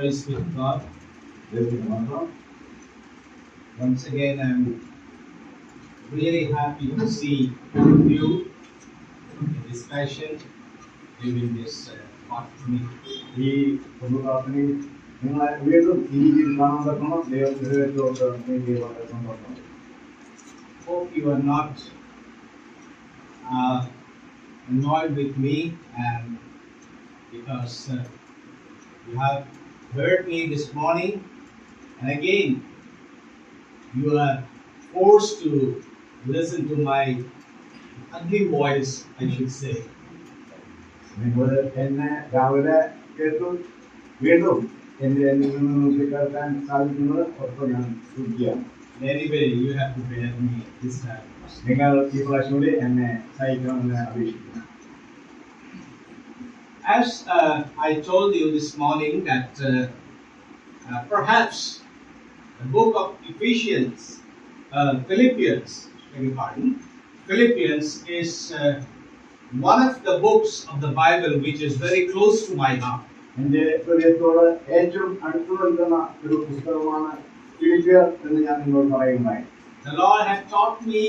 Praise be to God. Once again, I'm really happy to see you in this fashion during this afternoon. ഈ പൊതുപ്രാർത്ഥനയിൽ നിങ്ങളെ വീണ്ടും ഈ രീതിയിൽ കാണാൻ തക്കണം ദൈവത്തിലേക്ക് വളരെ സന്തോഷം. Hope you are not annoyed with me, and because you have heard me this morning, and again you are forced to listen to my ugly voice, I should say. നിങ്ങൾ എന്നെ രാവിലെ കേട്ടു വീണ്ടും എന്റെ നിങ്ങൾക്ക് കേൾക്കാൻ സാധിക്കുന്നത് ഒപ്പം ഞാൻ സൂചിക്കുകയാണ്. Anyway, you have to bear me this time. നിങ്ങൾ ഈ പ്രാവശ്യം കൂടി എന്നെ സഹിക്കണമെന്ന് അപേക്ഷിക്കുന്നു. As I told you this morning that perhaps the book of Philippians is one of the books of the Bible which is very close to my heart. എന്റെ ഹൃദയത്തോട് ഏറ്റവും അടുത്തു നിൽക്കുന്ന ഒരു പുസ്തകമാണ് ഫിലിപ്പിയർ എന്ന് ഞാൻ നിങ്ങളോട് പറയുകയുണ്ടായി. The Lord has taught me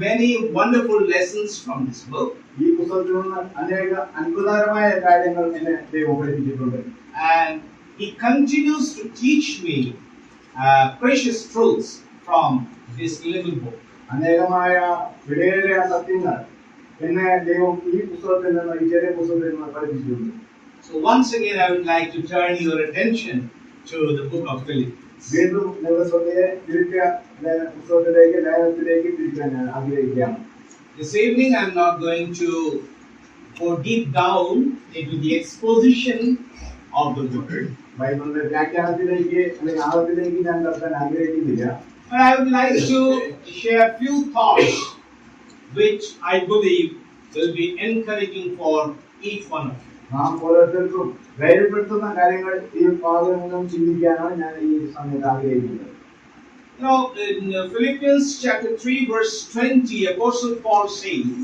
many wonderful lessons from this book. ഈ പുസ്തകത്തിൽ നിന്ന് അനേക അത്ഭുതകരമായ കാര്യങ്ങൾ എന്നെ ദൈവം പഠിപ്പിച്ചിട്ടുണ്ട്. And He continues to teach me precious truths from this little book. അനേകമായ വിലയേറിയ സത്യങ്ങൾ എന്നെ ദൈവം ഈ പുസ്തകത്തിൽ നിന്ന് ഈ ചെറിയ പുസ്തകത്തിൽ നിന്ന് പഠിപ്പിച്ചിട്ടുണ്ട്. So once again I would like to turn your attention to the book of Philippians. വീണ്ടും നിങ്ങളുടെ ശ്രദ്ധയെ ഫിലിപ്പിയ പുസ്തകത്തിലേക്ക് ലേഖനത്തിലേക്ക് തിരിക്കാൻ ഞാൻ ആഗ്രഹിക്കുകയാണ്. This evening I am not going to go deep down into the exposition of the word. ബൈബിളിന്റെ വ്യാഖ്യാനത്തിലേക്ക് അല്ലെങ്കിൽ ആഴത്തിലേക്ക് ഞാൻ കടക്കാൻ ആഗ്രഹിക്കുന്നില്ല. But I would like to share a few thoughts which I believe will be encouraging for each one of you. നാം ഓരോരുത്തർക്കും ധൈര്യപ്പെടുത്തുന്ന കാര്യങ്ങൾ ഈ ഭാഗങ്ങളിൽ ചിന്തിക്കാനാണ് ഞാൻ ഈ സമയത്ത് ആഗ്രഹിക്കുന്നത്. You know, in Philippians chapter 3 verse 20, Apostle Paul says,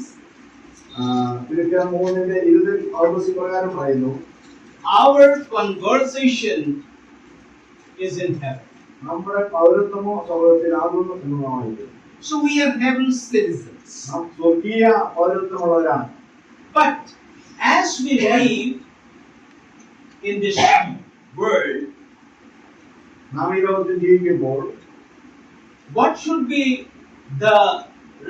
ഫിലിപ്പിയർ 3:20 പൗലോസ് പ്രകാരം പറയുന്നു, our conversation is in heaven. നമ്മുടെ പൗരത്വമോ സ്വർഗ്ഗത്തിലാകുന്നു എന്നുള്ളതാണ്. So we are heaven's citizens. നാം സ്വർഗീയ പൗരത്വമുള്ളവരാണ്. But as we live in this world, നാം ഈ ലോകത്തിൽ ജീവിക്കുമ്പോൾ what should be the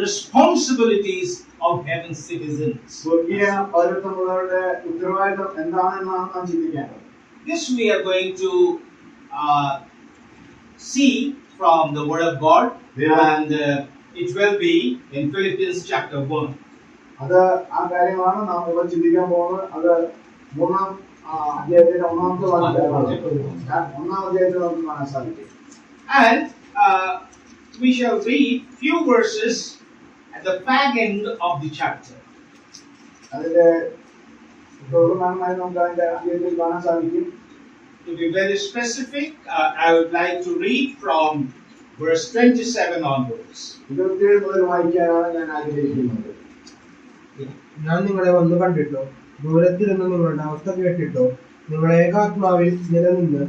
responsibilities of heaven's citizens? സ്വർഗീയ പൗരത്വമുള്ളവരുടെ ഉത്തരവാദിത്തം എന്താണെന്നാണ് നാം ചിന്തിക്കേണ്ടത്. This we are going to see from the Word of God, and it will be in Philippians chapter 1. അത് ആ കാര്യമാണ് നാം ഇപ്പോൾ ചിന്തിക്കാൻ പോകുന്നത്. അത് മൂന്നാം അധ്യായത്തിന്റെ ഒന്നാമത്തെ അധ്യായത്തിൽ നമുക്ക് കാണാൻ സാധിക്കും. And we shall read few verses at the back end of the chapter. അതിന്റെ തുടർന്നായി നമുക്ക് അതിന്റെ അധ്യായത്തിൽ കാണാൻ സാധിക്കും. To be very specific, I would like to read from verse 27 onwards. 27 മുതൽ വായിക്കാനാണ് ഞാൻ ആഗ്രഹിക്കുന്നത്. ഞാൻ നിങ്ങളെ വന്നു കണ്ടിട്ടോ, ദൂരത്തിരുന്ന് നിങ്ങളുടെ അവസ്ഥ കേട്ടിട്ടോ, നിങ്ങൾ ഏകാത്മാവിൽ നിലനിന്ന്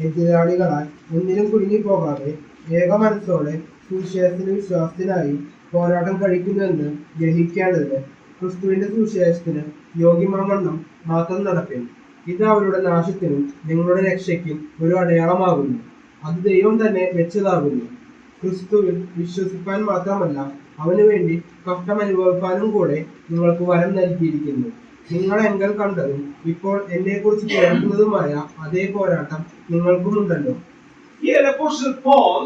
എതിരാളികളാൽ ഒന്നിനും കുടുങ്ങിപ്പോകാതെ ഏക മനസ്സോടെ സുവിശേഷത്തിന് വിശ്വാസത്തിനായി പോരാട്ടം കഴിക്കുന്നുവെന്ന് ഗ്രഹിക്കേണ്ടതിന് ക്രിസ്തുവിന്റെ സുവിശേഷത്തിന് യോഗ്യമാവണ്ണം മാത്രം നടപ്പിൻ. ഇത് അവരുടെ നാശത്തിനും നിങ്ങളുടെ രക്ഷയ്ക്കും ഒരു അടയാളമാകുന്നു. അത് ദൈവം തന്നെ വെച്ചതാകുന്നു. ക്രിസ്തുവിൽ വിശ്വസിപ്പാൻ മാത്രമല്ല, അവനു വേണ്ടി കഷ്ടം അനുഭവിക്കാനും കൂടെ നിങ്ങൾക്ക് വരം നൽകിയിരിക്കുന്നു. നിങ്ങൾ എങ്കിൽ കണ്ടതും ഇപ്പോൾ എന്നെ കുറിച്ച് കേൾക്കുന്നതുമായ അതേ പോരാട്ടം നിങ്ങൾക്കുമുണ്ടല്ലോ. Here Apostle Paul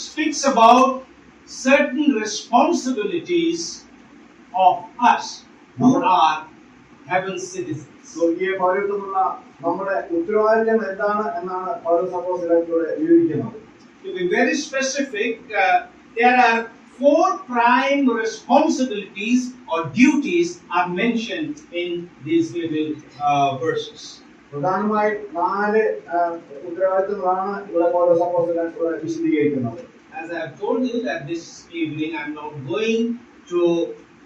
speaks about certain responsibilities of us who are heaven's citizens. സ്വർഗീയ പൗരത്വമുള്ള നമ്മുടെ ഉത്തരവാദിത്വം എന്താണ് എന്നാണ് പൗലോസ് അപ്പോസ്തലനിലൂടെ വിവരിക്കുന്നത്. To be very specific, there are 4 prime responsibilities or duties are mentioned in these little verses. പ്രധാനമായി 4 ഉത്തരവാദിത്തങ്ങളാണ് ഇവിടെ പൗലോസ് അപ്പോസ്തലൻ വിശദീകരിക്കുന്നത്. As I have told you that this evening I am not going to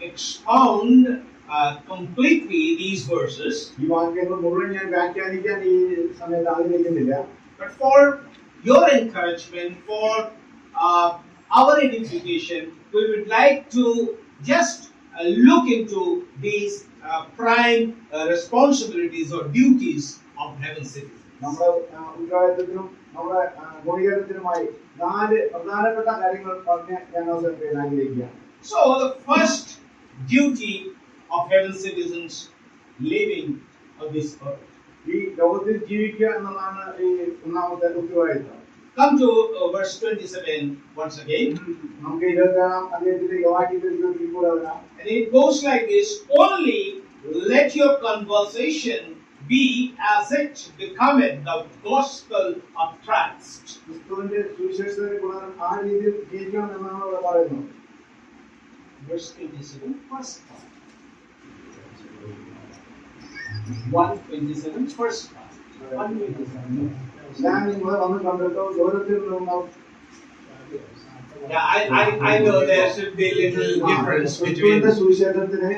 expound completely these verses, ഈ വാക്യങ്ങൾ മുഴുവൻ ഞാൻ വ്യാഖ്യാനിക്കാൻ ഈ സമയത്ത് ആഗ്രഹിക്കുന്നില്ല. but for your encouragement, for our edification, we would like to just look into these prime responsibilities or duties of heaven citizens. നമ്മുടെ ഉത്തരവാദിത്തത്തിനും നമ്മുടെ ഗുണീകരണത്തിനുമായി 4 പ്രധാനപ്പെട്ട കാര്യങ്ങൾ പറഞ്ഞ് ഞാൻ അവസാനിപ്പിക്കാൻ ആഗ്രഹിക്കുകയാണ്. So the first duty of heaven citizens living on this earth. ഈ ലോകത്തിൽ ജീവിക്കുക എന്നതാണ് ഈ ഒന്നാമത്തെ ഉത്തരവാദിത്തം. Come to verse 27 once again. നമുക്ക് 26-ാം അധ്യായത്തിലെ വാക്യത്തിൽ കൂടെ വരാം. And it goes like this: only let your conversation be as it becometh the gospel of Christ. ക്രിസ്തുവിന്റെ സുവിശേഷത്തിന്റെ ഗുണം ആ രീതിയിൽ ജീവിക്കണം എന്നാണ് അവിടെ പറയുന്നത്. Verse 27, first part. 127, first part. 127. ഞാൻ നിങ്ങളെ വന്ന് കണ്ടിട്ടോ ദൂരത്തിൽ നിന്നുണ്ടാവും. Yeah, I know there should be a little difference between. ക്രിസ്തുവിന്റെ സുവിശേഷത്തിന്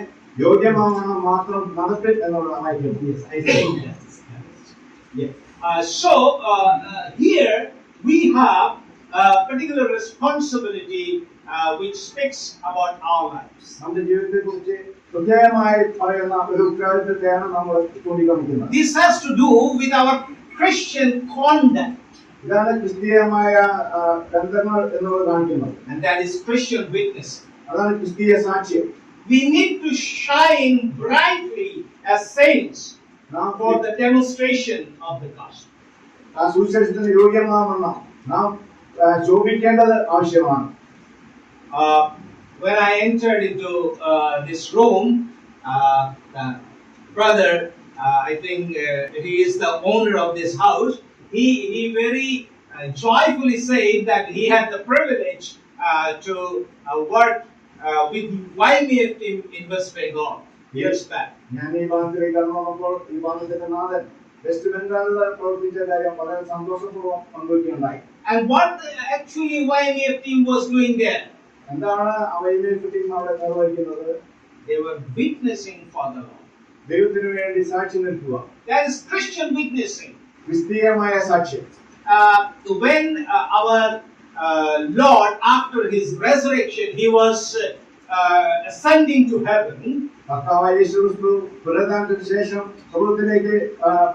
യോഗ്യമാവണം മാത്രം നടപ്പിൽ എന്നുള്ള വാക്യം. Yes, I think yes. Yeah. So here we have a particular responsibility which speaks about our lives. നമ്മുടെ ജീവിതത്തെക്കുറിച്ച് പ്രത്യേകമായി പറയുന്ന ഒരു ഉത്തരവാദിത്തത്തെയാണ് നമ്മൾ ചൂണ്ടിക്കാണിക്കുന്നത്. This has to do with our Christian conduct. ഇതാണ് ക്രിസ്തീയമായ ബന്ധങ്ങൾ എന്നുള്ളത് കാണിക്കുന്നത്. And that is Christian witness. അതാണ് ക്രിസ്തീയ സാക്ഷ്യം. We need to shine brightly as saints for the demonstration of the gospel. ആ സുവിശേഷത്തിന് യോഗ്യമാവണം നാം ശോഭിക്കേണ്ടത് ആവശ്യമാണ്. When I entered into this room, the brother, I think he is the owner of this house, he very joyfully said that he had the privilege to work with YMF team in West Bengal years back. ഞാൻ ഈ ഭാഗത്തിലേക്ക് കടന്നു വന്നപ്പോൾ ഈ ഭാഗത്തിന്റെ നാഥൻ west ബംഗാളിൽ പ്രവർത്തിച്ച കാര്യം വളരെ സന്തോഷപൂർവ്വം പങ്കുവയ്ക്കുകയുണ്ടായി. And what actually YMF team was doing there? എന്താണ് YMF ടീം അവിടെ നിർവഹിക്കുന്നത്? They were witnessing for the Lord. ദൈവത്തിനു വേണ്ടി സാക്ഷി നിൽക്കുക. That is Christian witnessing. ക്രിസ്തീയമായ സാക്ഷ്യം. When our Lord, after his resurrection, he was ascending to heaven. കർത്താവായ യേശു ക്രിസ്തു പുനരുത്ഥാനത്തിന് ശേഷം സ്വർഗ്ഗത്തിലേക്ക്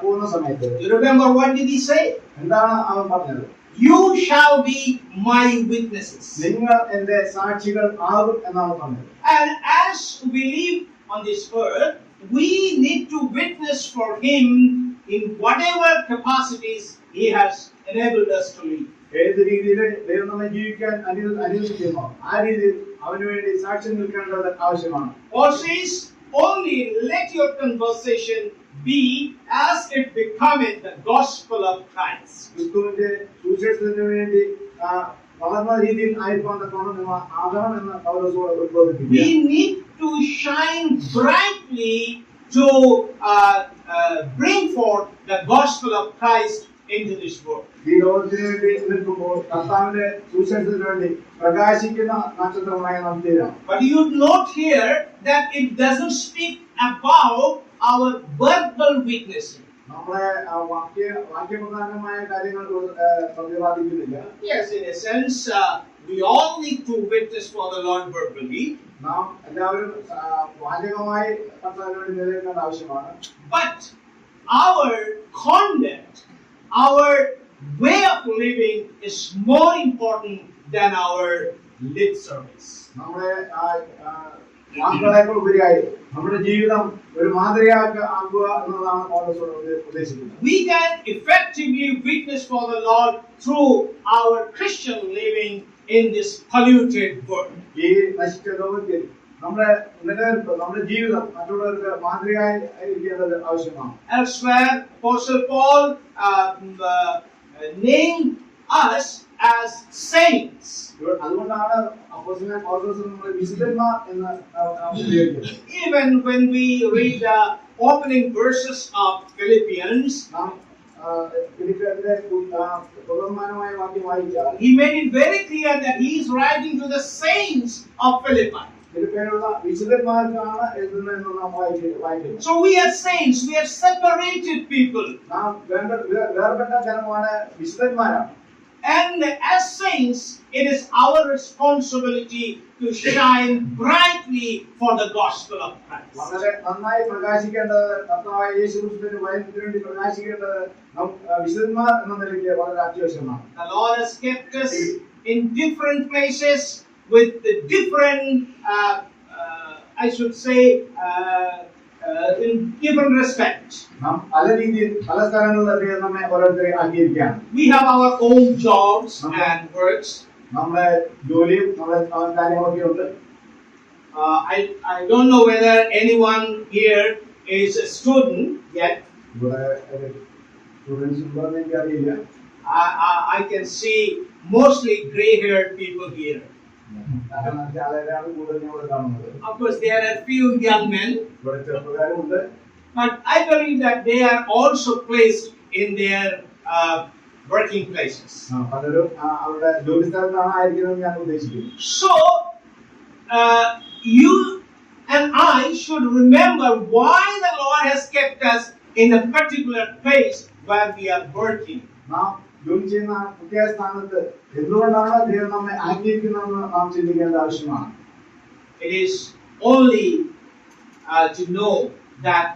പോകുന്ന സമയത്ത് You remember what did he say? എന്താണ് അവൻ പറഞ്ഞത്? You shall be my witnesses. നിങ്ങൾ എന്റെ സാക്ഷികൾ ആകും എന്നാണ് പറഞ്ഞത്. And as we live on this earth, we need to witness for him in whatever capacities he has enabled us to live. ഏത് രീതിയിൽ ദൈവം നമ്മെ ജീവിക്കാൻ അനുവദിക്കുന്നു ആ രീതിയിൽ അവന് വേണ്ടി സാക്ഷ്യം നിൽക്കേണ്ടത് ആവശ്യമാണ്. Paul says, only let your conversation be as it becometh the gospel of Christ. ക്രിസ്തുവിന്റെ സുവിശേഷത്തിന് വേണ്ടി വളർന്ന രീതിയിൽ ആയിക്കൊണ്ടതാണ് നിങ്ങൾ ആകണം എന്ന് പൗലോസ് ഉദ്ബോധിപ്പിക്കുന്നു. We need to shine brightly to bring forth the gospel of Christ into this world. ഈ ലോകത്തിന് വേണ്ടി നിൽക്കുമ്പോൾ കർത്താവിന്റെ സുവിശേഷത്തിന് വേണ്ടി പ്രകാശിക്കുന്ന നക്ഷത്രമായി നാം തീരാം. But you note here that it doesn't speak about our verbal witnessing. നമ്മളെ വാക്യപ്രധാനമായ കാര്യങ്ങൾ പ്രതിപാദിക്കുന്നില്ല. Yes, in a sense, we all need to witness for the Lord verbally. നാം എല്ലാവരും വാചകമായി കർത്താവിന് വേണ്ടി നിലനിൽക്കേണ്ട ആവശ്യമാണ്. But our conduct, our way of living is more important than our lip service. നമ്മുടെ വാക്കുകളേക്കാൾ ഉപരിയായി നമ്മുടെ ജീവിതം ഒരു മാതൃകയാക്കുക എന്നതാണ് പൗലോസ് ഉദ്ദേശിക്കുന്നത്. We can effectively witness for the Lord through our Christian living in this polluted world. ഈ നശിച്ച ലോകത്തിൽ നമ്മുടെ നിലനിൽപ്പ് നമ്മുടെ ജീവിതം മറ്റുള്ളവർക്ക് മാതൃകയായി ഇരിക്കേണ്ടത് ആവശ്യമാണ്. Elsewhere, Apostle Paul named us as saints. അതുകൊണ്ടാണ് അപ്പോസ്തലനായ പൗലോസ് നമ്മളെ വിശുദ്ധന്മാർ എന്ന് ഉപയോഗിക്കുന്നത്. Even when we read the opening verses of Philippians, നാം ഫിലിപ്പിയരുടെ വാക്യം വായിച്ചാൽ he made it very clear that he is writing to the saints of Philippi. തിരുപ്പേരുള്ള വിശുദ്ധന്മാർക്കാണ് എഴുതുന്നതെന്ന് നാം വായിക്കുന്നു. So we are saints, we are separated people. നാം വേർപെട്ട ജനമാണ്, വിശുദ്ധന്മാരാണ്. And as saints, it is our responsibility to shine brightly for the gospel of Christ. വളരെ നന്നായി പ്രകാശിക്കേണ്ടത്, കർത്താവായ യേശുക്രിസ്തുവിന്റെ വചനത്തിന് വേണ്ടി പ്രകാശിക്കേണ്ടത് നാം വിശുദ്ധന്മാർ എന്ന നിലയ്ക്ക് വളരെ അത്യാവശ്യമാണ്. The Lord has kept us in different places with the different, I should say, in different respect. നാം പല രീതിയിൽ പല സ്ഥലങ്ങളിൽ നമ്മെ ഓരോരുത്തരെ ആക്കിയിരിക്കുകയാണ്. We have our own jobs and works. നമ്മുടെ ജോലിയും നമ്മുടെ കാര്യങ്ങളൊക്കെ ഉണ്ട്. I don't know whether anyone here is a student yet. ഇവിടെ സ്റ്റുഡൻസ് ഉണ്ടോ എന്ന് എനിക്കറിയില്ല. I can see mostly gray-haired people here. ആളെയാണ് കൂടുതൽ ഇവിടെ കാണുന്നത്. Of course, there are few young men, ഇവിടെ ചെറുപ്പക്കാരും ഉണ്ട്. but I believe that they are also placed in their working places. പലരും അവരുടെ ജോലി സ്ഥലത്താണ് ആയിരിക്കുന്നത് ഞാൻ ഉദ്ദേശിക്കുന്നു. So, you and I should remember why the Lord has kept us in a particular place where we are working. നാം ജോലി ചെയ്യുന്ന പ്രത്യേക സ്ഥാനത്ത് എന്തുകൊണ്ടാണ് ദൈവം നമ്മെ ആക്കിയിരിക്കുന്നതെന്ന് നാം ചിന്തിക്കേണ്ട ആവശ്യമാണ്. It is only to know that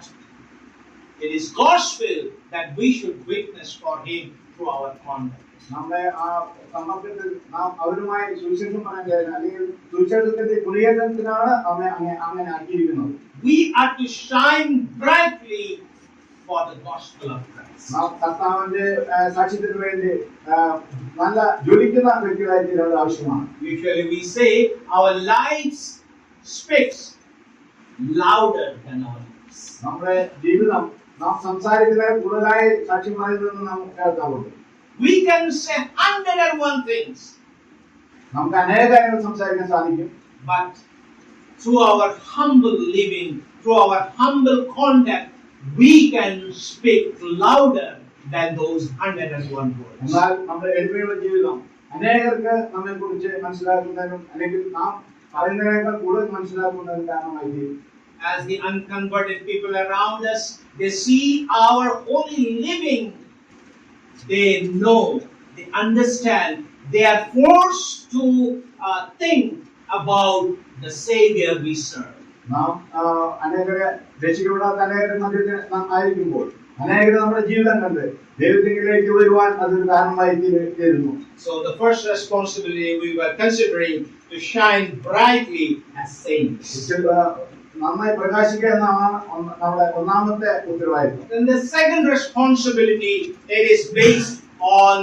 it is God's will that we should witness for Him through our conduct. നമ്മുടെ ആ സമ്പർക്കത്തിൽ നാം അവരുമായി സുവിശേഷം പറയാൻ കഴിയുന്ന അല്ലെങ്കിൽ സുവിശേഷത്തിന്റെ കുടിയേറ്റത്തിനാണ് നമ്മെ അങ്ങനെ ആക്കിയിരിക്കുന്നത്. We are to shine brightly for the gospel of Christ. നാം കർത്താവിന്റെ സാക്ഷ്യത്തിന് വേണ്ടി നല്ല ജ്വലിക്കുന്ന വ്യക്തികളായി തീരേണ്ടത് ആവശ്യമാണ്. Usually we say our lives speaks louder than our lips. നമ്മുടെ ജീവിതം നാം സംസാരിക്കുന്നതിന് കൂടുതലായി സാക്ഷ്യം പറയുന്നതെന്ന് നാം കേൾക്കാറുണ്ട്. We can say 101 things, നമുക്ക് അനേക കാര്യങ്ങൾ സംസാരിക്കാൻ സാധിക്കും. but through our humble living, through our humble conduct, we can speak louder than those 101 words. എന്നാൽ നമ്മുടെ എളിമയുള്ള ജീവിതം അനേകർക്ക് നമ്മെ കുറിച്ച് മനസ്സിലാക്കുന്നതിനും അല്ലെങ്കിൽ നാം പറയുന്നതിനേക്കാൾ കൂടുതൽ മനസ്സിലാക്കുന്നതിനും കാരണമായി തീരും. As the unconverted people around us, they see our holy living, they know, they understand, they are forced to think about the Savior we serve. നാം അനേകരെ രക്ഷിക്കപ്പെടാത്ത അനേകരുടെ മധ്യത്തിൽ നാം ആയിരിക്കുമ്പോൾ അനേകർ നമ്മുടെ ജീവിതം കണ്ട് ദൈവത്തിലേക്ക് വരുവാൻ അതൊരു കാരണമായി തീരുന്നു. So the first responsibility we were considering to shine brightly as saints. നന്നായി പ്രകാശിക്കുക എന്നാണ് നമ്മുടെ ഒന്നാമത്തെ ഉത്തരവാദിത്വം. Then the second responsibility, it is based on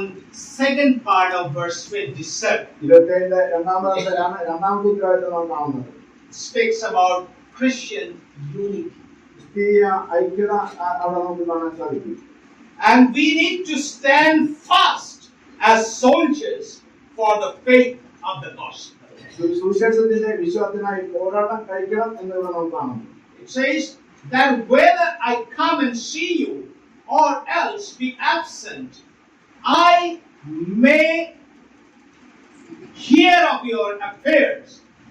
second part of verse 27. 27 രണ്ടാമത്തെ ഉത്തരവാദിത്വം നാം കാണുന്നത്. Speaks about Christian unity. ക്രിസ്തീയ ഐക്യത അവിടെ നമുക്ക് കാണാൻ സാധിക്കും. And we need to stand fast as soldiers for the faith of the gospel. സുവിശേഷത്തിന്റെ വിശ്വാസത്തിനായി പോരാട്ടം കഴിക്കണം എന്നിവിടെ നാം കാണുന്നു. It says that whether I come and see you or else be absent, I may hear of your affairs,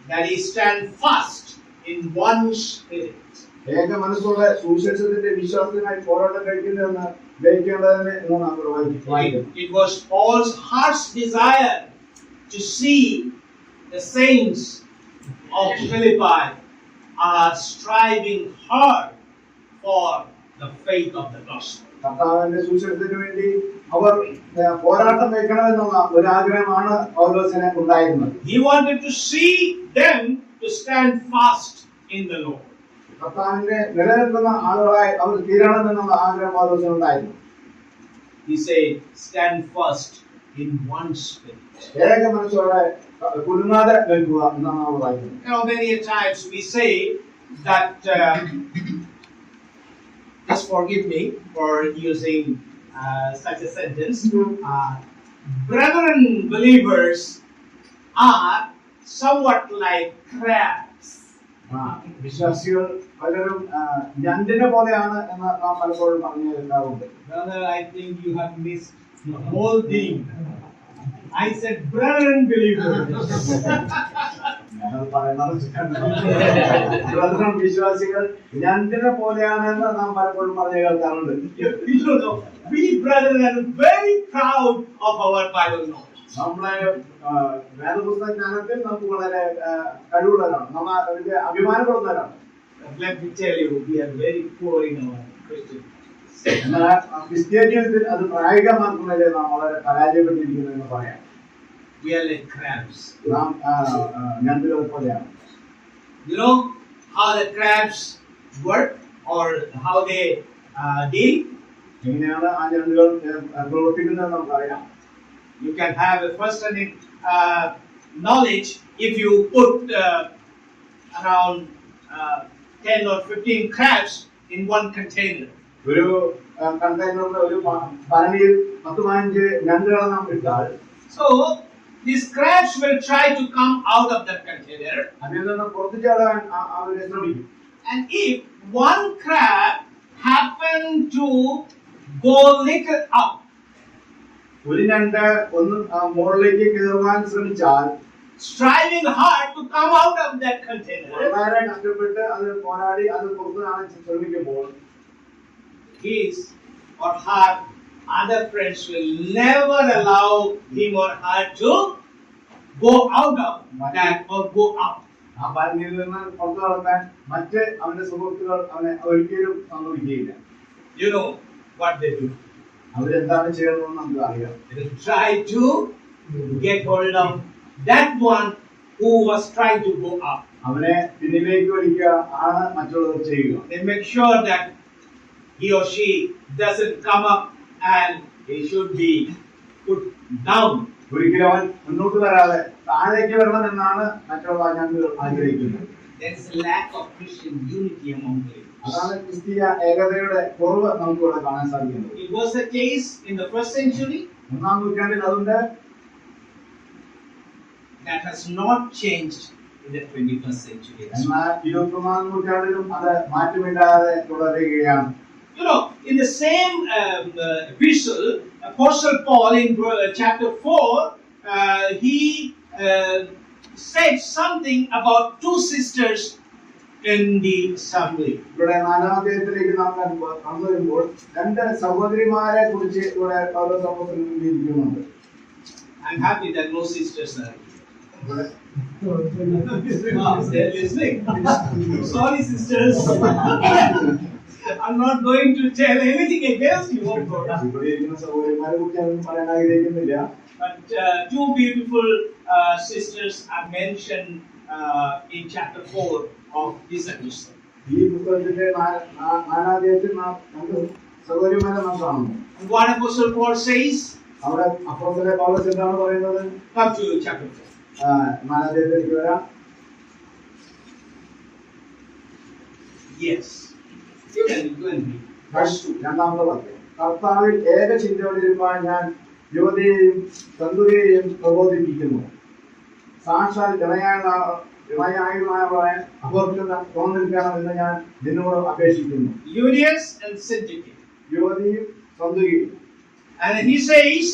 that ye stand fast in one spirit. ഏക മനസ്സോടെ സുവിശേഷത്തിന്റെ വിശ്വാസത്തിനായി പോരാട്ടം കഴിക്കുന്നതെന്ന് ഗ്രഹിക്കേണ്ടതിന് എന്ന് നാം വായിക്കുന്നു. It was Paul's heart's desire to see the saints of Philippi are striving hard for the faith of the gospel. കർത്താവിന്റെ സുവിശേഷത്തിന് വേണ്ടി അവർ പോരാട്ടം വെക്കണമെന്നുള്ള ഒരു ആഗ്രഹമാണ് പൗലോസിന് ഉണ്ടായിരുന്നത്. He wanted to see them to stand fast in the Lord. കർത്താവിന്റെ നിലനിൽക്കുന്ന ആളുകളായി അവർ തീരണമെന്നുള്ള ആഗ്രഹം പൗലോസിന് ഉണ്ടായിരുന്നു. He said, stand first in one spirit. ഏക മനസ്സോടെ കുലുങ്ങാതെ നിൽക്കുക എന്നാണ് അവർ വായിക്കുന്നത്. You know, many times we say that, just forgive me for using such a sentence, brethren believers are somewhat like crabs. വിശ്വാസികൾ പലരും ഞണ്ടിനെ പോലെയാണ് എന്ന് നാം പലപ്പോഴും പറഞ്ഞു കേൾക്കാറുണ്ട്. Brother, I think you have missed the whole thing. I said brethren believers. ഞാനത് പറയുന്നത് ബ്രദറൻ വിശ്വാസികൾ ഞണ്ടിനെ പോലെയാണെന്ന് നാം പലപ്പോഴും പറഞ്ഞു കേൾക്കാറുണ്ട്. You know, we brethren are very proud of our Bible knowledge. നമ്മളെ വേദപുസ്തക ജ്ഞാനത്തിൽ നമുക്ക് വളരെ കഴിവുള്ളവരാണ്, നമ്മൾ അതിന്റെ അഭിമാനപ്പെടുന്നവരാണ്. Let me tell you, we are very poor in our Christian. എന്നാൽ ക്രിസ്ത്യ ജീവിതത്തിൽ അത് പ്രായോഗികമാക്കുന്നതിൽ നാം വളരെ പരാജയപ്പെട്ടിരിക്കുന്നു എന്ന് പറയാം. We are like crabs. നാം ഞണ്ടുകളെ പോലെയാണ്. You know how the crabs work or how they deal? എങ്ങനെയാണ് ആ ഞണ്ടുകൾ പ്രവർത്തിക്കുന്നത് നമുക്കറിയാം. You can have a first-hand knowledge if you put around 10 or 15 crabs in one container. ഒരു കണ്ടെയ്നറിൽ ഒരു ഭരണിയിൽ 10-15 ഞണ്ടുകളെ നാം ഇട്ടാൽ, so these crabs will try to come out of that container. അതിൽ നിന്ന് പുറത്തു ചാടാൻ അവരെ ശ്രമിക്കും. And if one crab happen to go little up, ഒരു ഞണ്ട് ഒന്ന് മുകളിലേക്ക് കയറുവാൻ ശ്രമിച്ചാൽ, striving hard to come out of that container, വളരെ കഷ്ടപ്പെട്ട് അത് പോരാടി അത് പുറത്തു കാണാൻ ശ്രമിക്കുമ്പോൾ, his or her other friends will never allow him or her to go out of that or go up. ആ ഭരണിയിൽ നിന്ന് പുറത്തു കടക്കാൻ മറ്റ് അവന്റെ സുഹൃത്തുക്കൾ അവനെ ഒരിക്കലും സമ്മതിക്കുകയില്ല. You know what they do? അവരെന്താണ് ചെയ്യുന്നതെന്ന് നമുക്ക് അറിയാം. They try to get hold of that one who was trying to go up. അവനെ പിന്നിലേക്ക് വലിക്കുക ആണ് മറ്റുള്ളവർ ചെയ്യുക. They make sure that he or she doesn't come up and he should be put down. ഒരിക്കലും അവൻ മുന്നോട്ട് വരാതെ താഴേക്ക് വരണം എന്നാണ് മറ്റുള്ള ഞങ്ങൾ ആഗ്രഹിക്കുന്നത്. There is a lack of Christian unity among believers. അതാണ് ക്രിസ്തീയ ഏകതയുടെ കുറവ് നമുക്ക് ഇവിടെ കാണാൻ സാധിക്കുന്നത്. It was the case in the first century. ഒന്നാം നൂറ്റാണ്ടിൽ അതുകൊണ്ട് That has not changed in the 21st century. എന്നാൽ 21-ാം നൂറ്റാണ്ടിലും അത് മാറ്റമില്ലാതെ തുടരുകയാണ്. You know, in the same epistle, Apostle Paul in chapter 4, he said something about two sisters in the assembly. ഇവിടെ 4-ാം അധ്യായത്തിലേക്ക് നാം കടന്നു വരുമ്പോൾ രണ്ട് സഹോദരിമാരെ കുറിച്ച് ഇവിടെ പൗലോസ് അപ്പോസ്തലൻ എഴുതിയിരിക്കുന്നുണ്ട്. I'm happy that no sisters are here. ഇവിടെ They're listening. Sorry, sisters. I'm not going to tell anything against you, of course. ഇവിടെ ഇരിക്കുന്ന സഹോദരിമാരെ കുറിച്ച് ഒന്നും പറയാൻ ആഗ്രഹിക്കുന്നില്ല. But two beautiful sisters are mentioned in chapter 4 of this epistle. ഈ പുസ്തകത്തിന്റെ 4-ാം അധ്യായത്തിൽ നാം രണ്ട് സഹോദരിമാരെ നാം കാണുന്നു. And what Apostle Paul says, അവിടെ അപ്പോസ്തലൻ പൗലോസ് എന്താണ് പറയുന്നത്? come to chapter 4. 4-ാം അധ്യായത്തിലേക്ക് വരാം. Yes. You can read. Verse 2. രണ്ടാമത്തെ വാക്യം. കർത്താവിൽ ഏക ചിന്തയോടിരിക്കാൻ ഞാൻ യുവതിയെയും സന്തുകയെയും പ്രബോധിപ്പിക്കുന്നു. സാക്ഷാൽ ഇണയായവളെ അവർക്ക് തോന്നിരിക്കണമെന്ന് ഞാൻ നിന്നോട് അപേക്ഷിക്കുന്നു. Eunice and Syntyche. യുവതിയും സന്തുകയും. And he says,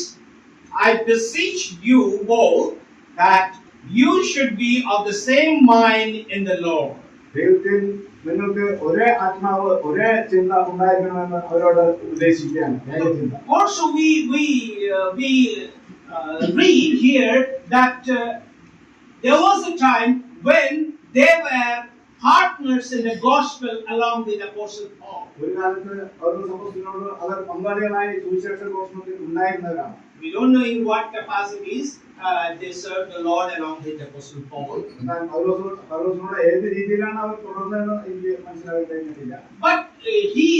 I beseech you both that you should be of the same mind in the Lord. ദൈവത്തിൽ നിങ്ങൾക്ക് ഒരേ ആത്മാവ് ഒരേ ചിന്ത ഉണ്ടായിരിക്കണമെന്ന് അവരോട് ഉപദേശിക്കുകയാണ്. ഏകചിന്ത. Also, we read here that there was a time when they were partners in the gospel along with Apostle Paul. ഒരു കാലത്ത് പൗലോസ് അപ്പോസ്തലനോട് അവർ പങ്കാളികളായി സുവിശേഷ ഘോഷണത്തിൽ ഉണ്ടായിരുന്നവരാണ്. We don't know in what capacities they served the Lord along with Apostle Paul. എന്നാൽ പൗലോസിനോട് ഏത് രീതിയിലാണ് അവർ തുടർന്നതെന്ന് എനിക്ക് മനസ്സിലാക്കാൻ കഴിഞ്ഞിട്ടില്ല. But he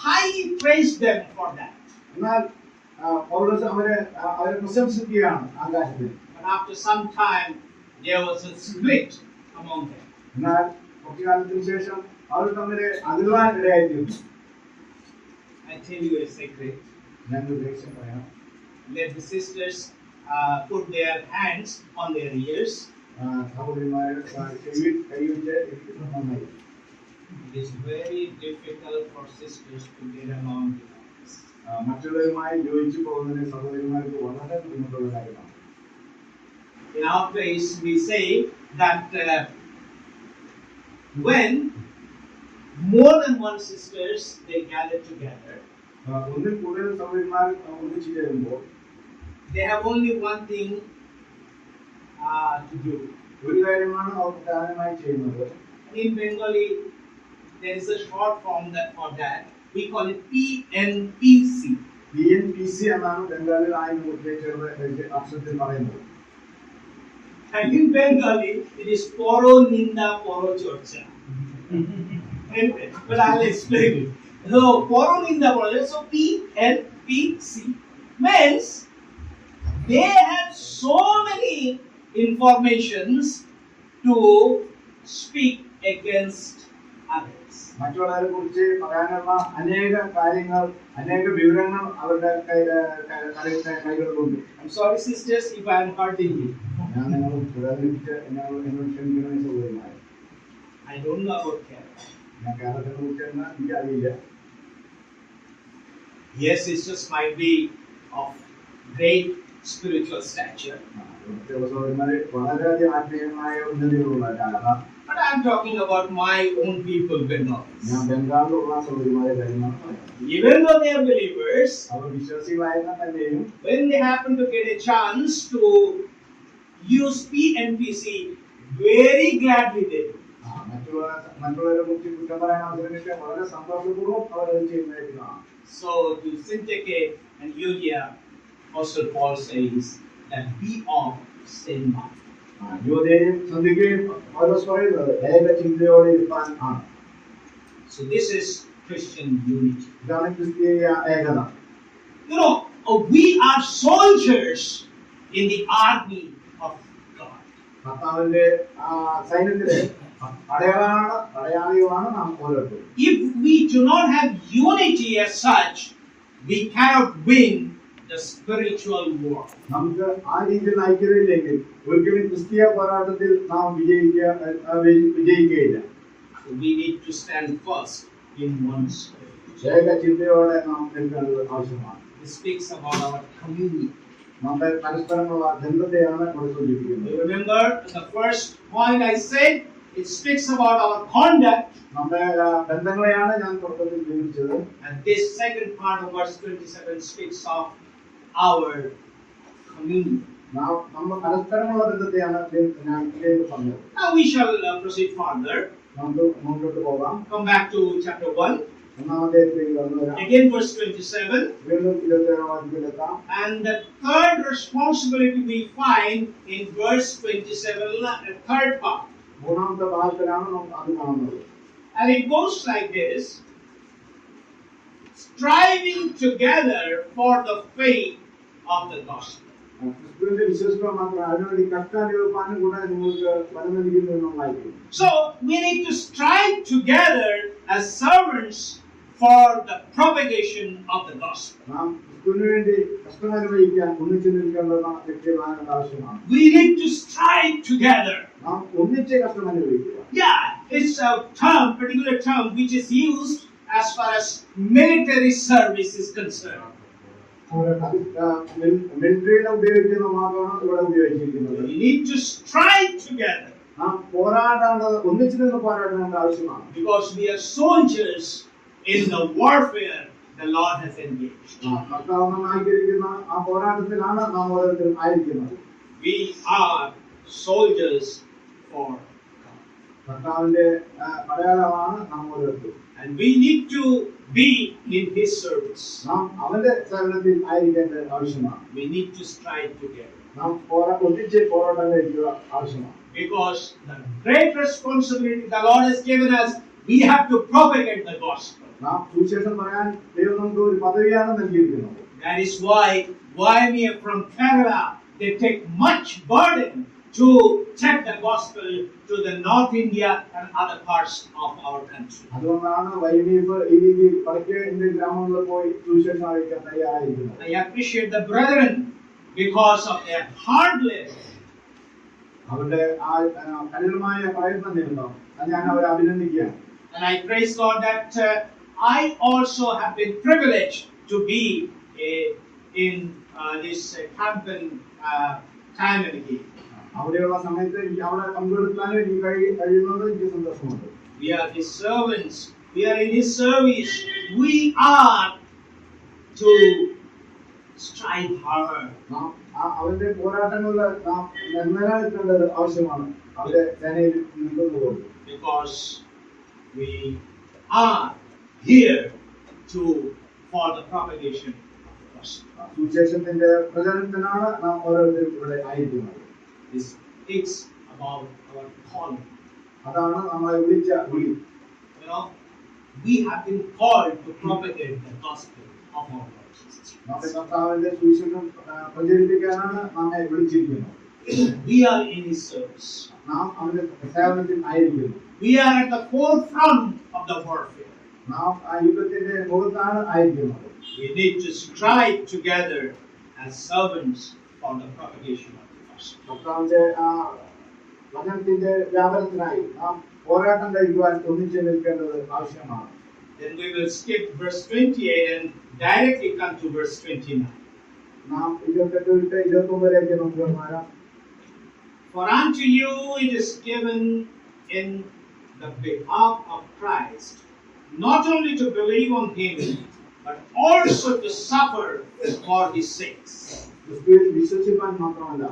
highly praised them for that. എന്നാൽ പൗലോസ് അവരെ പ്രശംസിക്കുകയാണ് ആകാശത്തിൽ. But after some time, there was a split among them. എന്നാൽ കുറച്ചു കാലത്തിന് ശേഷം അവർ തമ്മിൽ അകലാൻ ഇടയായിത്തീർന്നു. I tell you a secret. ഞാൻ ഒരു രഹസ്യം പറയാം. Let the sisters put their hands on their ears. സഹോദരിമാരെ കൈവച്ച് നന്നായി. It is very difficult for sisters to get along with others. മറ്റുള്ളവരുമായി യോജിച്ചു പോകുന്നതിന് സഹോദരിമാർക്ക് വളരെ ബുദ്ധിമുട്ടുള്ള കാര്യമാണ്. in our place we say that when more than one sisters they gather together, ഒന്നിൽ കൂടുതൽ സഹോദരിമാർ ഒന്നിച്ചു ചേരുമ്പോൾ they have only one thing to do. ഒരു കാര്യമാണ് അവർ പ്രധാനമായി ചെയ്യുന്നത്. In Bengali, there is a short form for that. We call it PNPC. PNPC എന്നാണ് ബംഗാളിൽ ചേർന്ന അക്ഷരത്തിൽ പറയുന്നത്. And in Bengali, it is Poro Ninda Poro Chorcha. But I'll explain it. So Poro Ninda Poro Chorcha. So PNPC means they have so many informations to speak against others. മറ്റുള്ളവരെ കുറിച്ച് പറയാനുള്ള അനേക കാര്യങ്ങൾ, അനേക വിവരങ്ങൾ അവരുടെ കൈകളിലുണ്ട്. I'm sorry, sisters, if I am hurting you. ഞാൻ നിങ്ങളോട് എന്നോട് ക്ഷമിക്കണമെന്ന് സൗകര്യമായി. I don't know about Kerala. ഞാൻ കേരളത്തിനെ കുറിച്ച് എനിക്കറിയില്ല. Yes, sisters might be of great spiritual stature. വളരെയധികം ആത്മീയമായ ഉന്നതികളുള്ള കാരണം. But I am talking about my own people, Bengalis. ഞാൻ ബംഗാളിലുള്ള സൗകര്യമായ കാര്യമാണ്. Even though they are believers, അവർ വിശ്വാസികളായിരുന്ന തന്നെയും when they happen to get a chance to use PNPC, very gladly they do. മറ്റുള്ളവരെ കുറിച്ച് കുറ്റം പറയാൻ അവസരം കിട്ടിയാൽ വളരെ സന്തോഷപൂർവ്വം അവർ അത് ചെയ്യുന്നതായിട്ട് കാണാം. So to Syntyche and Euodia, Apostle Paul says that be of same mind. യുവതയും സന്ധിക്കുകയും പൗലോസ് പറയുന്നത് ഏക ചിന്തയോടെ ഇരുപ്പാൻ ആണ്. So this is Christian unity. ഇതാണ് ക്രിസ്തീയ ഏകത. You know, we are soldiers in the army of God. കർത്താവിന്റെ സൈന്യത്തിലെ പടയാളികളാണ് നാം ഓരോരുത്തരും. If we do not have unity as such, we cannot win the spiritual war. നമുക്ക് ആ രീതിയിൽ ഐക്യതയില്ലെങ്കിൽ ഒരിക്കലും ക്രിസ്തീയ പോരാട്ടത്തിൽ നാം വിജയിക്കുകയില്ല. So we need to stand first in one spirit. ഏക ചിന്തയോടെ നാം നിൽക്കേണ്ടത് ആവശ്യമാണ്. This speaks about our communion. നമ്മുടെ പരസ്പരമുള്ള ബന്ധത്തെയാണ് ഇവിടെ സൂചിപ്പിക്കുന്നത്. You remember the first point I said, it speaks about our conduct. നമ്മുടെ ബന്ധങ്ങളെയാണ് ഞാൻ തുടക്കത്തിൽ വിവരിച്ചത്. And this second part of verse 27 speaks of our communion. നമ്മൾ പരസ്പരമുള്ള ബന്ധത്തെയാണ് ഞാൻ പറഞ്ഞത്. Now we shall proceed further. നമുക്ക് മുന്നോട്ട് പോകാം. Come back to chapter 1. ഒന്നാമത്തെ കടന്നു വരാം. Again verse 27. വീണ്ടും 27 വാക്യത്തിലെത്താം. And the third responsibility we find in verse 27, the third part. മൂന്നാമത്തെ ഭാഗത്തിലാണ് നാം അത് കാണുന്നത്. And it goes like this: striving together for the faith of the gospel. ക്രിസ്തുവിന്റെ വിശ്വാസം മാത്രം അതിനുവേണ്ടി കഷ്ടാനുഭവപ്പാനും കൂടെ നിങ്ങൾക്ക് പരമലിക്കുന്നു എന്നുള്ളതായിരിക്കും. So we need to strive together as servants for the propagation of the gospel. നാം ക്രിസ്തുവിന് വേണ്ടി കഷ്ടമനുഭവിക്കാൻ ഒന്നിച്ചു നിൽക്കേണ്ട വ്യക്തികളാകേണ്ട ആവശ്യമാണ്. We need to strive together. നാം ഒന്നിച്ച് കഷ്ടമനുഭവിക്കുക. Yeah, it's a particular term which is used as far as military service is concerned. മിലിറ്ററിയിലെ ഉപയോഗിക്കുന്ന വാക്കാണ് ഇവിടെ ഉപയോഗിച്ചിരിക്കുന്നത്. We need to strive together. നാം പോരാടേണ്ടത് ഒന്നിച്ചു നിന്ന് പോരാടേണ്ട ആവശ്യമാണ്. Because we are soldiers in the warfare the Lord has engaged. കർത്താവ് നമ്മായിരിക്കുന്ന ആ പോരാട്ടത്തിലാണ് നാം ഓരോരുത്തരും ആയിരിക്കുന്നത്. We are soldiers for God. കർത്താവിന്റെ പടയാളമാണ് നാം ഓരോരുത്തരും. And we need to be in His service. നാം അവന്റെ സേവനത്തിൽ ആയിരിക്കേണ്ട ആവശ്യമാണ്. We need to strive together. നാം ഒന്നിച്ച് പോരാട്ടം കഴിക്കുക ആവശ്യമാണ്. Because the great responsibility the Lord has given us, we have to propagate the gospel. നാം സുവിശേഷം പറയാൻ ദൈവം നമുക്ക് ഒരു പദവിയാണ് നൽകിയിരിക്കുന്നത്. That is why we are from Kerala, they take much burden to take the gospel to the North India and other parts of our country. അതുകൊണ്ടാണ് വൈമീഫ് ഈ രീതിയിൽ വടക്കേ ഇന്ത്യൻ ഗ്രാമങ്ങളിൽ പോയി സുവിശേഷം അറിയിക്കാൻ തയ്യാറായിരിക്കുന്നത്. I appreciate the brethren because of their hard labor. അവരുടെ ആ കഠിനമായ പ്രയത്നം നിമിത്തം ഞാൻ അവരെ അഭിനന്ദിക്കുകയാണ്. And I praise God that I also have been privileged to be in this campaign time and again. അവിടെയുള്ള സമയത്ത് എനിക്ക് അവിടെ പങ്കെടുക്കാനും എനിക്ക് കഴിയുന്നത് എനിക്ക് സന്തോഷമുണ്ട്. We are His servants. We are in His service. We are to strive hard. നാം അവന്റെ പോരാട്ടങ്ങളിൽ നാം നിലനിൽക്കേണ്ടത് ആവശ്യമാണ്. അവന്റെ സേനയിൽ നിൽക്കുന്നതുകൊണ്ട്. Because we are here for the propagation of the gospel. സുവിശേഷത്തിന്റെ പ്രചരണത്തിനാണ് നാം ഓരോരുത്തരും ഇവിടെ ആയിരിക്കുന്നത്. This speaks about our calling. അതാണ് നമ്മളെ വിളിച്ച വിളി. You know, we have been called to propagate the gospel of our Lord Jesus നമ്മുടെ Christ. കർത്താവിന്റെ സുവിശേഷം പ്രചരിപ്പിക്കാനാണ് നമ്മെ വിളിച്ചിരിക്കുന്നത്. We are in His service. നാം അവന്റെ സേവനത്തിൽ ആയിരിക്കുന്നു. We are at the forefront of the warfare. നാം ആ യുദ്ധത്തിന്റെ മുഖത്താണ് ആയിരിക്കുന്നത്. We need to strive together as servants for the propagation of the gospel. കർത്താവിന്റെ വചനത്തിന്റെ വ്യാപനത്തിനായി നാം പോരാട്ടം കഴിക്കുവാൻ ഒന്നിച്ചു നിൽക്കേണ്ടത് ആവശ്യമാണ്. Then we will skip verse 28 and directly come to verse 29. നാം 28-29 നമുക്ക് വരാം. For unto you it is given in the behalf of Christ, not only to believe on Him, but also to suffer for His sakes. ക്രിസ്തുവിൽ വിശ്വസിക്കാൻ മാത്രമല്ല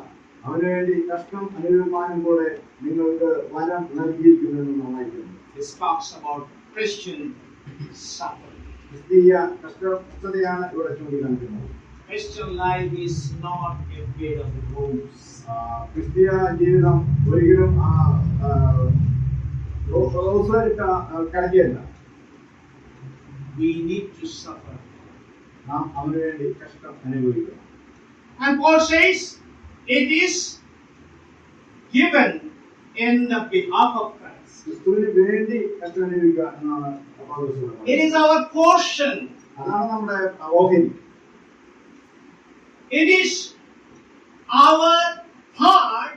അവന് വേണ്ടി കഷ്ടം അനുഭവിക്കാനും കൂടെ നിങ്ങൾക്ക് വരം നൽകിയിരിക്കുമെന്ന് നാം വായിക്കുന്നു. This talks about Christian suffering. ക്രിസ്തീയ കഷ്ടതയാണ് ഇവിടെ ചൂണ്ടിക്കാണിക്കുന്നത്. Christian life is not a bed of roses. ക്രിസ്തീയ ജീവിതം ഒരിക്കലും കിടക്കുകയല്ല. We need to suffer. നാം അവന് വേണ്ടി കഷ്ടം അനുഭവിക്കണം. And Paul says it is given in the behalf of Christ. ക്രിസ്തുവിന് വേണ്ടി കഷ്ടം അനുഭവിക്കുക എന്നാണ് പൗലോസ് പറയുന്നത്. It is our portion. അതാണ് നമ്മുടെ ഓഹരി. It is our part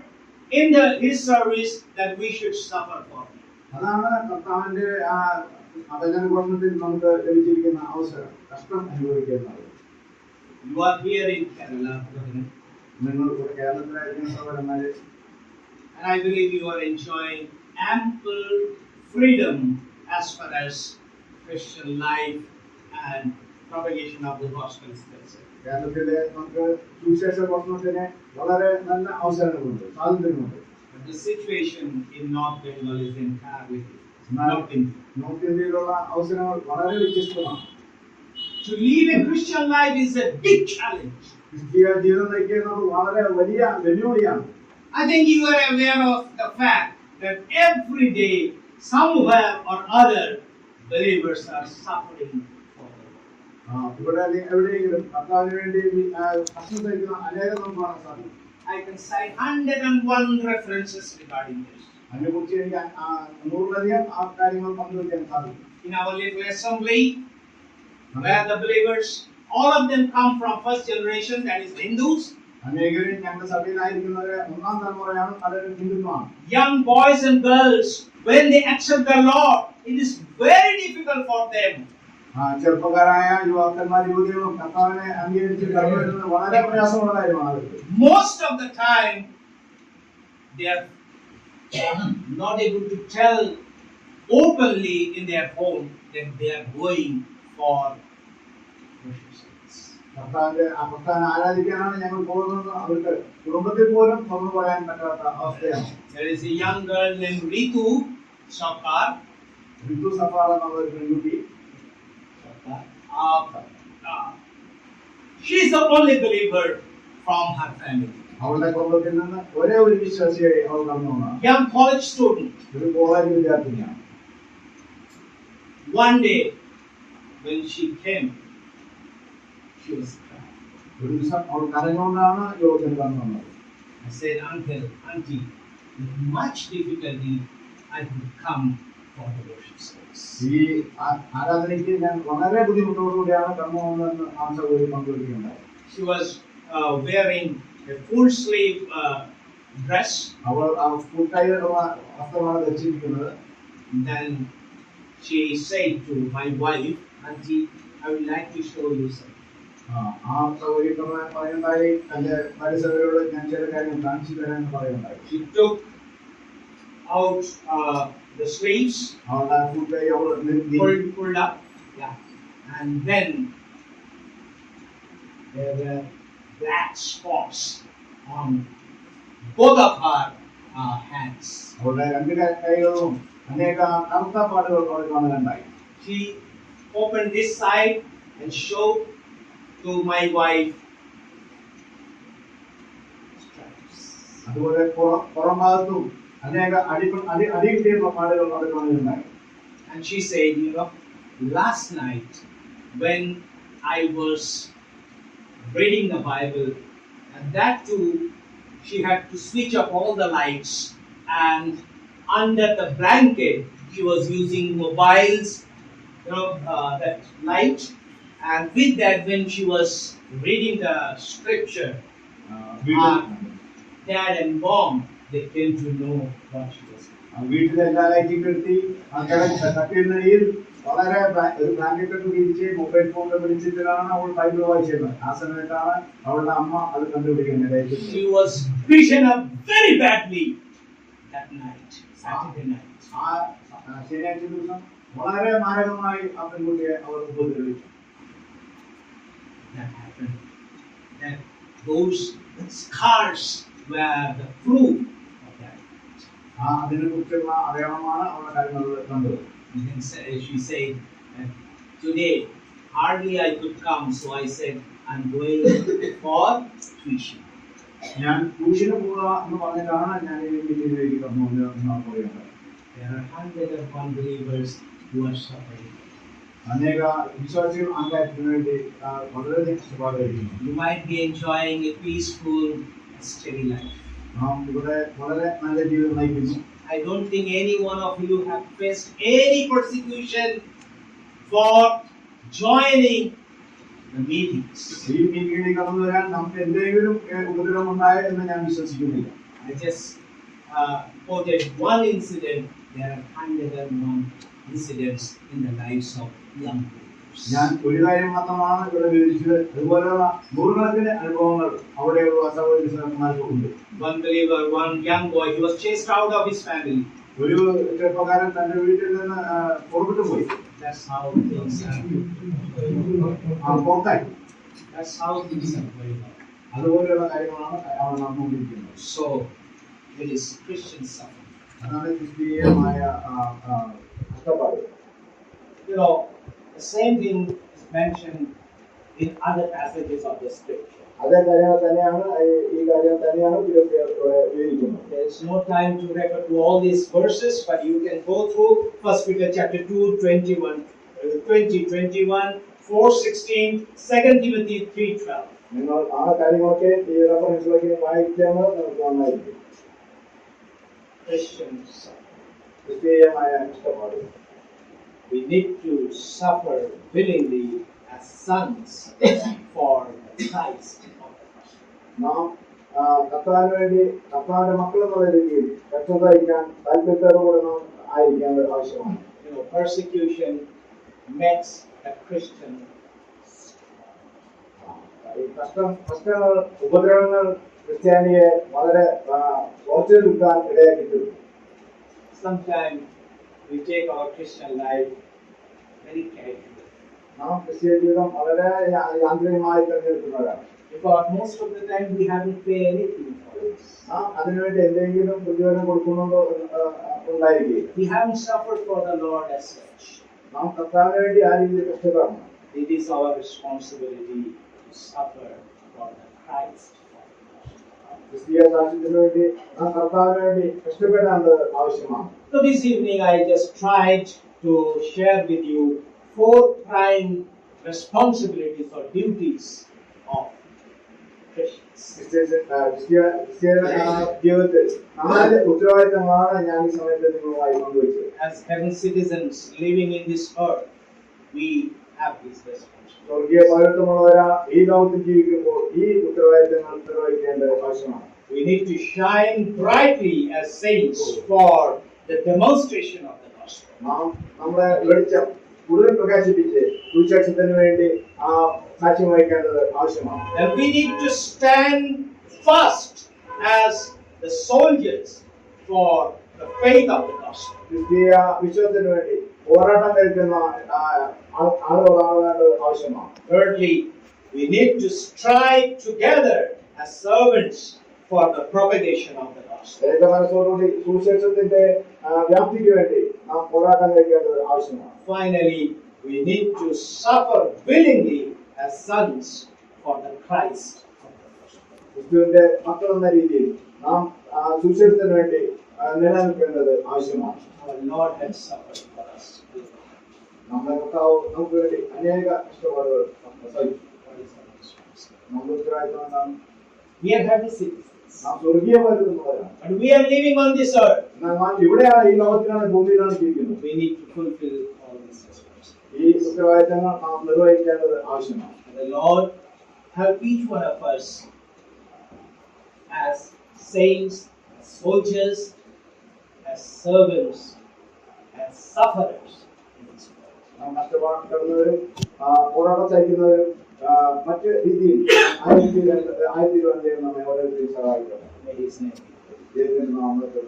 in His service that we should suffer for. അതാണ് കർത്താവിന്റെ വചനഘോഷണത്തിൽ നമുക്ക് ലഭിച്ചിരിക്കുന്ന അവസരം, കഷ്ടം അനുഭവിക്കുന്നത്. You are here in Kerala, brethren. നിങ്ങൾ ഇവിടെ കേരളത്തിലായിരിക്കുന്ന സഹോദരന്മാരെ, and I believe you are enjoying ample freedom as far as Christian life and propagation of the gospel is concerned. കേരളത്തിലെ നമുക്ക് സുവിശേഷ ഘോഷണത്തിന് വളരെ നല്ല അവസരങ്ങളുണ്ട്, സ്വാതന്ത്ര്യമുണ്ട്. But the situation in North Bengal is entirely north ഇന്ത്യയിലുള്ള അവസരങ്ങൾ വളരെ വ്യത്യസ്തമാണ്. To live a Christian life is a big challenge. ക്രിസ്തീയ ജീവിതം നയിക്കുന്നത് വളരെ വലിയ വെല്ലുവിളിയാണ്. I think you are aware of the fact that every day, somewhere or other, believers are suffering for the Lord. ഇവിടെ എവിടെയെങ്കിലും കർത്താവിന് വേണ്ടി കഷ്ടം സഹിക്കുന്ന അനേകം നമുക്ക് കാണാൻ സാധിക്കും. I can cite 101 references regarding this. അതിനെക്കുറിച്ച് എനിക്ക് 100-ലധികം കാര്യങ്ങൾ പങ്കുവയ്ക്കാൻ സാധിക്കും. In our little assembly, where the believers, all of them come from first generation, that is Hindus. അനേകരും ഞങ്ങളുടെ സഭയിലായിരിക്കുന്നവരെ ഒന്നാം തലമുറയാണ്, പലരും ഹിന്ദുക്കളാണ്. Young boys and girls, when they accept the Lord, it is very difficult for them. ചെറുപ്പക്കാരായ യുവാക്കന്മാർ യുവതികളും കർത്താവിനെ അംഗീകരിച്ച് കടന്നുവരുന്നത് വളരെ പ്രയാസമുള്ള കാര്യമാണ്. Most of the time, they are not able to tell openly in their home that they are going for worship service. കർത്താവിന്റെ പ്രസ്ഥാനം ആരാധിക്കാനാണ് ഞങ്ങൾ പോകുന്നത്. അവർക്ക് കുടുംബത്തിൽ പോലും തുറന്നു പറയാൻ പറ്റാത്ത അവസ്ഥയാണ്. There is a young girl named Ritu Sarkar. ഋതു സഫാർ എന്നുള്ള ഒരു പെൺകുട്ടി. She is the only believer from her family. അവളുടെ കുടുംബത്തിൽ നിന്ന് ഒരേ ഒരു വിശ്വാസിയായി അവൾ കടന്നു വന്നതാണ്. Young college student. ഒരു കോളേജ് വിദ്യാർത്ഥിനിയാണ്. One day, when she came, she was crying. ഒരു ദിവസം അവൾ കരഞ്ഞുകൊണ്ടാണ് യോഗത്തിന് കടന്നു വന്നത്. I said, Uncle, Auntie, with much difficulty, I could come for the worship service. ഈ ആരാധനയ്ക്ക് ഞാൻ വളരെ ബുദ്ധിമുട്ടോടുകൂടിയാണ് കടന്നു വന്നതെന്ന് ആ സഹോദരി പങ്കുവയ്ക്കുകയുണ്ടായി. She was wearing a full sleeve dress. അവൾ ഫുൾ കൈയുള്ള വസ്ത്രമാണ് ധരിച്ചിരിക്കുന്നത്. Then she said to my wife, Auntie, I would like to show you something. ആ സൗകര്യപ്രദമായ പറയുണ്ടായി തന്റെ പരിസരത്തോട് ഞാൻ ചില കാര്യങ്ങൾ കാണിച്ചു തരാമെന്ന് പറയുണ്ടായി. She took out the sleeves, അവളുടെ ഫുഡ് കൈ അവൾ pulled up, yeah, and then there were black spots on both of her hands. അവളുടെ രണ്ട് കൈകളിലും അനേക കറുത്ത പാടുകൾ അവൾ കാണുകയുണ്ടായി. She opened this side and showed to my wife stripes. അതുപോലെ പുറം ഭാഗത്തും അനേക അടികിട്ടിയുള്ള പാടുകൾ അവൾ കാണുകയുണ്ടായി. And she said, you know, last night when I was reading the Bible, and that too, she had to switch off all the lights, and under the blanket, she was using mobiles, you know, that light, and with that, when she was reading the scripture, Dad and Mom, they came to know what she was doing. വീട്ടിലെ എല്ലാ ലൈറ്റും കെട്ടി കട്ടിലിനടിയിൽ വളരെ ഒരു blanket ഒക്കെ വിരിച്ച് mobile ഫോണിൽ വിളിച്ചിട്ടാണ് അവൾ ബൈബിൾ വായിച്ചിരുന്നത്. ആ സമയത്താണ് അവളുടെ അമ്മ അത് കണ്ടുപിടിക്കുന്നത്. She was beaten up very badly that night, Saturday night. ആ ശനിയാഴ്ച ദിവസം വളരെ മാരകമായി ആ പെൺകുട്ടിയെ അവർ ഉപദ്രവിച്ചു. That happened. That those scars were the proof of that. അതിനെ കുറിച്ചുള്ള അടയാളമാണ് അവളുടെ കാര്യങ്ങളിൽ കണ്ടത്. And then she said, today hardly I could come, so I said I'm going for tuition. ഞാൻ ട്യൂഷന് പോവുക എന്ന് പറഞ്ഞിട്ടാണ് ഞാൻ ഈ വീട്ടിലേക്ക് കടന്നു വന്നത് പറയുന്നത്. There are hundreds of unbelievers who are suffering. അനേക വിശ്വാസികൾ ആ കാര്യത്തിന് വേണ്ടി വളരെയധികം കഷ്ടപ്പാടായിരിക്കുന്നു. You might be enjoying a peaceful, steady life. നാം ഇവിടെ വളരെ നല്ല ജീവിതം നയിക്കുന്നു. I don't think any one of you have faced any persecution for joining the meetings. ഈ മീറ്റിംഗിൽ കടന്നു വരാൻ നമുക്ക് എന്തെങ്കിലും ഉപദ്രവം ഉണ്ടായോ എന്ന് ഞാൻ വിശ്വസിക്കുന്നില്ല. I just quoted one incident. There are 101 incidents in the lives of young believers. ഞാൻ ഒരു കാര്യം മാത്രമാണ് ഇവിടെ വിവരിച്ചത്. അതുപോലെയുള്ള നൂറുകണക്കിന് അനുഭവങ്ങൾ അവിടെയുള്ള സഹോദരന്മാർക്ക് ഉണ്ട്. One believer, one young boy, he was chased out of his family. ഒരു ചെറുപ്പക്കാരൻ തന്റെ വീട്ടിൽ നിന്ന് പുറപ്പെട്ടു പോയി. That's how things are. പുറത്തായി. That's how things are going on. അതുപോലെയുള്ള കാര്യങ്ങളാണ് അവർ നടന്നുകൊണ്ടിരിക്കുന്നത്. So it is Christian suffering. അതാണ് ക്രിസ്തീയമായ കഷ്ടപ്പാട്. You know, the same thing is mentioned in other passages of the scripture. അതേ കാര്യങ്ങൾ തന്നെയാണ് ഈ കാര്യം തന്നെയാണ് വിവരിക്കുന്നത്. There is no time to refer to all these verses, but you can go through 1 Peter chapter 2, 21, 21, 4:16, 2 Timothy 3:12. നിങ്ങൾ ആ കാര്യങ്ങളൊക്കെ ഈ റെഫറൻസിലൊക്കെ വായിക്കുന്നത് നമുക്ക് നന്നായിരിക്കും. Christian suffering. ക്രിസ്തീയമായ കഷ്ടപ്പാട്. We need to suffer willingly as sons for Christ. നാം കർത്താവിന് വേണ്ടി കർത്താവിന്റെ മക്കൾ എന്നുള്ള രീതിയിൽ കഷ്ടം സഹിക്കാൻ താല്പര്യത്തോടുകൂടെ നാം ആയിരിക്കേണ്ടത് ആവശ്യമാണ്. You know, persecution makes a Christian. ഈ കഷ്ടങ്ങൾ ഉപദ്രവങ്ങൾ ക്രിസ്ത്യാനിയെ വളരെ ഉറച്ചു നിൽക്കാൻ ഇടയാക്കിയിട്ടുണ്ട്. Sometimes we take our Christian life very casually. നാം ക്രിസ്തീയ ജീവിതം വളരെ യാന്ത്രികമായി തിരഞ്ഞെടുക്കുന്നവരാണ്. Because most of the time we haven't paid anything for this. നാം അതിനുവേണ്ടി എന്തെങ്കിലും പ്രതിഫലം കൊടുക്കുന്നുണ്ടോ ഉണ്ടായിരിക്കും. We haven't suffered for the Lord as such. നാം കർത്താവിന് വേണ്ടി ആ രീതിയിൽ കഷ്ടപ്പെടണം. It is our responsibility to suffer for the Christ. ക്രിസ്തീയ സാക്ഷ്യത്തിന് വേണ്ടി നാം കർത്താവിന് വേണ്ടി കഷ്ടപ്പെടേണ്ടത് ആവശ്യമാണ്. So this evening I just tried to share with you 4 prime responsibilities or duties of Christians. ക്രിസ്തീയ ജീവിതത്തിൽ 4 ഉത്തരവാദിത്തങ്ങളാണ് ഞാൻ ഈ സമയത്ത് നിങ്ങളുമായി പങ്കുവച്ചത്. As heaven citizens living in this earth, we have this responsibility. സ്വർഗീയ പൗരത്വമുള്ളവരാ ഈ ലോകത്തിൽ ജീവിക്കുമ്പോൾ ഈ ഉത്തരവാദിത്തങ്ങൾ നിർവഹിക്കേണ്ടത് ആവശ്യമാണ്. We need to shine brightly as saints for the demonstration of the gospel. നാം നമ്മുടെ വെളിച്ചം കൂടുതൽ പ്രകാശിപ്പിച്ച് സുവിശേഷത്തിന് വേണ്ടി സാക്ഷ്യം വഹിക്കേണ്ടത് ആവശ്യമാണ്. And we need to stand fast as the soldiers for the faith of the gospel. ക്രിസ്തീയ വിശ്വാസത്തിന് വേണ്ടി പോരാട്ടം കഴിക്കുന്ന ആളുകളാകേണ്ടത് ആവശ്യമാണ്. Thirdly, we need to strive together as servants for the propagation of the gospel. ഏക മനസ്സോടുകൂടി സുവിശേഷത്തിന്റെ വ്യാപ്തിക്ക് വേണ്ടി നാം പോരാട്ടം കഴിക്കേണ്ടത് ആവശ്യമാണ്. Finally, we need to suffer willingly as sons for the Christ of the gospel. ക്രിസ്തുവിന്റെ മക്കൾ എന്ന രീതിയിൽ നാം സുവിശേഷത്തിന് വേണ്ടി നിലനിൽക്കേണ്ടത് ആവശ്യമാണ്. Our Lord has suffered for us. നമ്മുടെ കർത്താവ് നമുക്ക് വേണ്ടി അനേക ഇഷ്ടപാടുകൾ സഹിച്ചു. നമ്മുടെ ഉത്തരവാദിത്വം എന്താണ്? We are heavenly citizens. നാം സ്വർഗീയമായിരുന്നവരാണ്. But we are living on this earth. എന്നാൽ നാം ഇവിടെയാണ്, ഈ ലോകത്തിലാണ്, ഭൂമിയിലാണ് ജീവിക്കുന്നത്. We need to fulfill all these responsibilities. ഈ ഉത്തരവാദിത്തങ്ങൾ നാം നിർവഹിക്കേണ്ടത് ആവശ്യമാണ്. And the Lord help each one of us as saints, as soldiers, as servants, as sufferers in this world. നാം കഷ്ടപ്പെടുന്നവരും പോരാട്ടം സഹിക്കുന്നവരും മറ്റ് രീതിയിൽ ആയിത്തീരുവാൻ ദൈവം നമ്മെ ഓരോരുത്തരെയും സഹായിക്കണം. May His name be praised. ദൈവത്തിന്റെ നാമത്തിൽ